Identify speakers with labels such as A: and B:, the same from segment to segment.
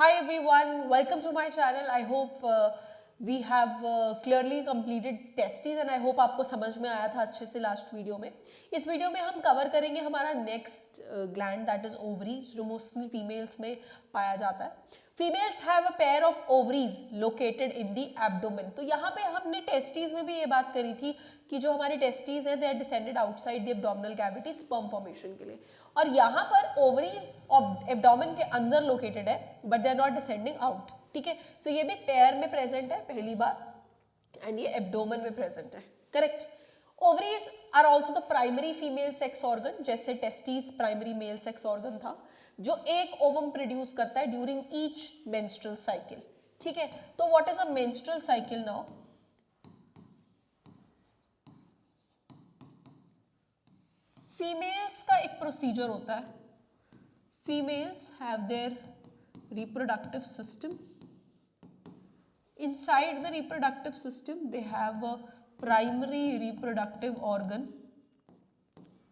A: Hi everyone, welcome to my channel. I hope we have clearly completed testes and I hope आपको समझ में आया था अच्छे से लास्ट वीडियो में. इस वीडियो में हम कवर करेंगे हमारा next gland that is ovaries जो मोस्टली फीमेल्स में पाया जाता है. Females have a pair of ovaries located in the abdomen. तो यहाँ पे हमने टेस्टीज में भी ये बात करी थी कि जो हमारे टेस्टीज हैं they are descended outside the abdominal cavity sperm formation के लिए, और यहाँ पर ओवरीज एब्डोमेन के अंदर लोकेटेड है but they are not descending out. ठीक है, सो ये भी पेयर में प्रेजेंट है पहली बात, एंड ये एब्डोमेन में प्रेजेंट है. Correct. Ovaries are also the primary female sex organ, जैसे testes primary male sex organ था जो एक ओवम प्रोड्यूस करता है ड्यूरिंग ईच मेंस्ट्रुअल साइकिल. ठीक है, तो what is a menstrual cycle now? Females का एक प्रोसीजर होता है. Females have their reproductive system. Inside the reproductive system they have a primary reproductive organ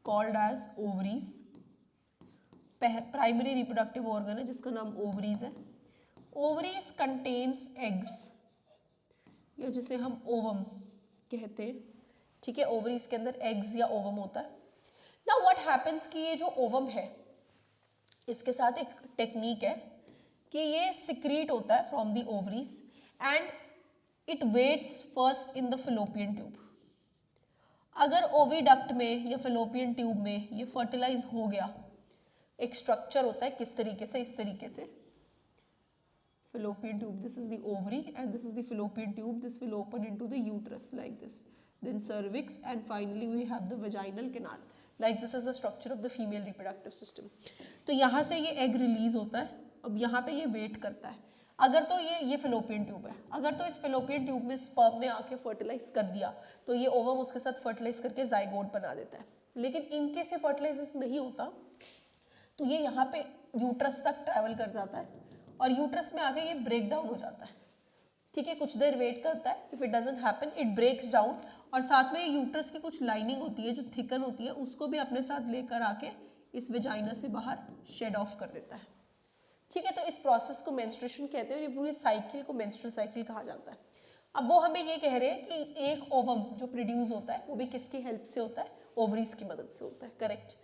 A: called as ovaries. Primary reproductive organ है जिसका नाम ओवरीज है. ओवरीज कंटेन्स एग्स, या जिसे हम ओवम कहते हैं. ठीक है, ओवरीज के अंदर एग्स या ओवम होता है. नाउ व्हाट हैपेंस कि ये जो ओवम है इसके साथ एक टेक्निक है कि ये सिक्रीट होता है from the ovaries and it waits first in the fallopian tube. अगर ओविडक्ट में या फिलोपियन ट्यूब में ये फर्टिलाइज हो गया, एक स्ट्रक्चर होता है किस तरीके से, इस तरीके से fallopian tube, this is the ovary and this is the fallopian tube, this will open into the uterus like this, then cervix and finally we have the vaginal canal. Like this is the structure of the female reproductive system. तो यहाँ से ये egg release होता है. अब यहाँ पे ये वेट करता है. अगर तो ये फिलोपियन ट्यूब है, अगर तो इस फिलोपियन ट्यूब में स्पर्म ने आके फर्टिलाइज कर दिया तो ये ओवम उसके साथ फर्टिलाइज करके जाइगोट बना देता है. लेकिन इनके से फर्टिलाइजेशन नहीं होता तो ये यहाँ पे यूट्रस तक ट्रैवल कर जाता है और यूट्रस में आके ये ब्रेक डाउन हो जाता है. ठीक है, कुछ देर वेट करता है. If it doesn't happen it breaks down, और साथ में यूट्रस की कुछ लाइनिंग होती है जो थिकन होती है उसको भी अपने साथ लेकर आके इस वेजाइना से बाहर शेड ऑफ कर देता है. ठीक है, तो इस प्रोसेस को मेंस्ट्रुएशन कहते हैं और ये पूरी साइकिल को मेंस्ट्रुअल साइकिल कहा जाता है. अब वो हमें ये कह रहे हैं कि एक ओवम जो प्रोड्यूस होता है वो भी किसकी हेल्प से होता है? ओवरीज की मदद से होता है. करेक्ट.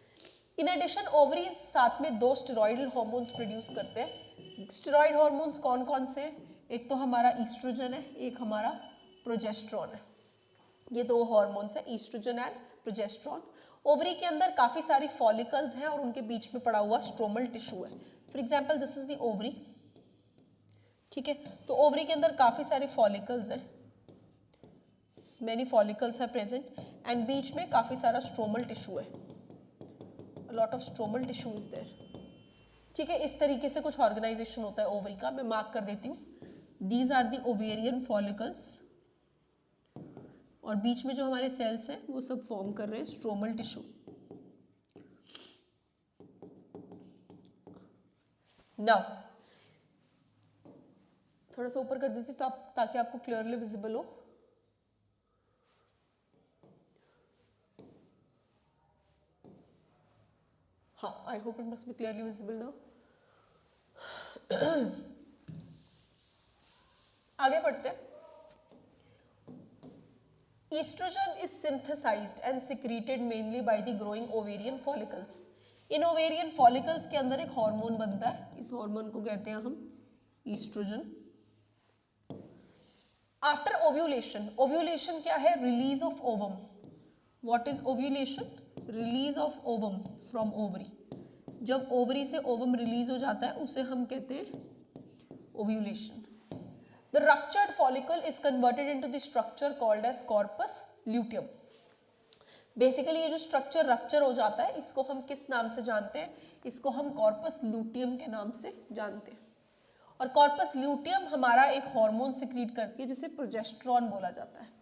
A: इन एडिशन ओवरीज साथ में दो स्टेरॉइडल हार्मोन्स प्रोड्यूस करते हैं. स्टेरॉइड हार्मोन्स कौन कौन से हैं? एक तो हमारा ईस्ट्रोजन है, एक हमारा प्रोजेस्ट्रॉन है. ये दो हार्मोन्स है, ईस्ट्रोजन एंड प्रोजेस्ट्रॉन. ओवरी के अंदर काफी सारी फॉलिकल्स हैं और उनके बीच में पड़ा हुआ स्ट्रोमल टिश्यू है. For example this is the ovary. ठीक है, तो ओवरी के अंदर काफी सारे फॉलिकल्स हैं, मेनी फॉलिकल्स है प्रेजेंट, एंड बीच में काफी सारा स्ट्रोमल टिश्यू है. Lot of stromal tissue is there. ठीक है, इस तरीके से कुछ ऑर्गेनाइजेशन होता है ओवरी का. मैं मार्क कर देती हूँ. These are the ovarian follicles, और बीच में जो हमारे सेल्स हैं वो सब फॉर्म कर रहे हैं स्ट्रोमल टिश्यू. नाउ थोड़ा सा ऊपर कर देती हूँ ताकि आपको क्लियरली विजिबल हो. हाँ, I hope it must be clearly visible now. आगे बढ़ते हैं. Estrogen is synthesized and secreted mainly by the growing ovarian follicles. In ovarian follicles के अंदर एक हार्मोन बनता है, इस हार्मोन को कहते हैं हम ईस्ट्रोजन. आफ्टर ओव्यूलेशन, ओव्यूलेशन क्या है? Release of ovum. What is ovulation? Release of ovum from ovary. जब ओवरी से ओवम रिलीज हो जाता है उसे हम कहते हैं ovulation. The ruptured follicle is converted into the structure called as corpus luteum. Basically ये जो स्ट्रक्चर रप्चर हो जाता है इसको हम किस नाम से जानते हैं? इसको हम कॉर्पस ल्यूटियम के नाम से जानते हैं. और कॉर्पस ल्यूटियम हमारा एक हार्मोन सिक्रीट करती है जिसे प्रोजेस्ट्रॉन बोला जाता है.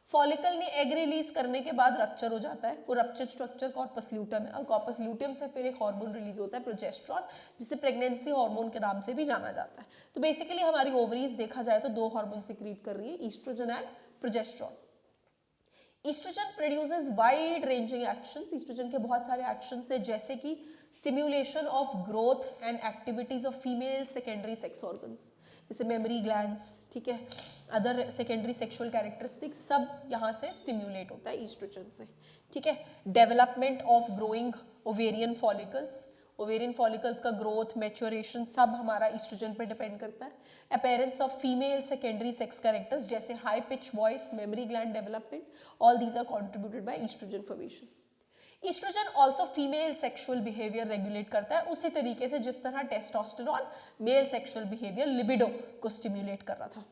A: फॉलिकल ने एग रिलीज करने के बाद रप्चर हो जाता है, वो रप्चर स्ट्रक्चर कॉर्पस ल्यूटियम है, और कॉर्पस ल्यूटियम से फिर एक हार्मोन रिलीज होता है प्रोजेस्ट्रॉन, जिसे प्रेगनेंसी हार्मोन के नाम से भी जाना जाता है. तो बेसिकली हमारी ओवरीज देखा जाए तो दो हार्मोन सिक्रीट कर रही है, estrogen and progesterone. Estrogen produces wide ranging actions. Estrogen के बहुत सारे एक्शंस है, जैसे कि stimulation of growth and activities of female secondary sex organs, जैसे मेमोरी ग्लैंड्स, ठीक है, अदर सेकेंडरी सेक्सुअल कैरेक्टरिस्टिक्स, सब यहाँ से स्टिम्युलेट होता है ईस्ट्रोजन से, ठीक है। Development of growing ovarian follicles, ovarian follicles का ग्रोथ, मैच्योरेशन सब हमारा ईस्ट्रोजन पे डिपेंड करता है। Appearance of female secondary sex characters जैसे high pitch voice, mammary gland development, all these are contributed by estrogen formation. Estrogen also female sexual behaviour regulate करता है उसी तरीके से जिस तरह testosterone male sexual behaviour libido को स्टिम्युलेट कर रहा था।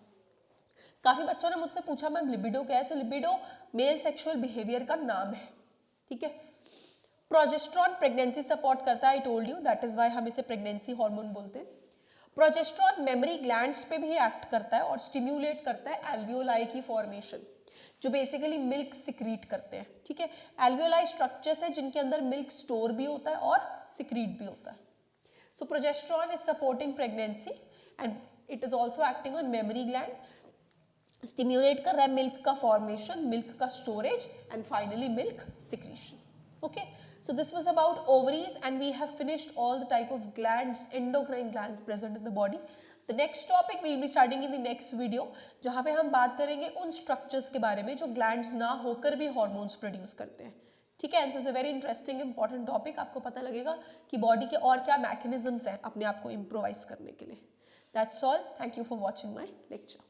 A: काफी बच्चों ने मुझसे पूछा मैम लिबिडो क्या है, तो लिबिडो मेल सेक्सुअल बिहेवियर का नाम है, ठीक है। प्रोजेस्टेरॉन प्रेगनेंसी सपोर्ट करता है, I told you, that is why हम इसे प्रेगनेंसी हार्मोन बोलते हैं। प्रोजेस्टेरॉन मेमोरी ग्लैंड्स पे भी एक्ट करता है और स्टिम्युलेट करता है एल्वियोलाई की फॉर्मेशन, जो बेसिकली मिल्क सिक्रीट करते हैं, ठीक है। एल्वियोलाई स्ट्रक्चर्स है जिनके अंदर मिल्क स्टोर भी होता है और सिक्रीट भी होता है। So progesterone is supporting pregnancy and it is also acting on mammary gland, stimulate कर रहा है मिल्क का फॉर्मेशन, मिल्क का storage and finally milk secretion. Okay, so this was about ovaries and we have finished all the type of glands, endocrine glands present in the body. The next topic we will be studying in the next video, जहाँ पे हम बात करेंगे उन structures के बारे में जो glands ना होकर भी hormones produce करते हैं, ठीक है। This is a very interesting important topic, आपको पता लगेगा कि body के और क्या mechanisms हैं अपने आप को improvise करने के लिए। That's all. Thank you for watching my lecture.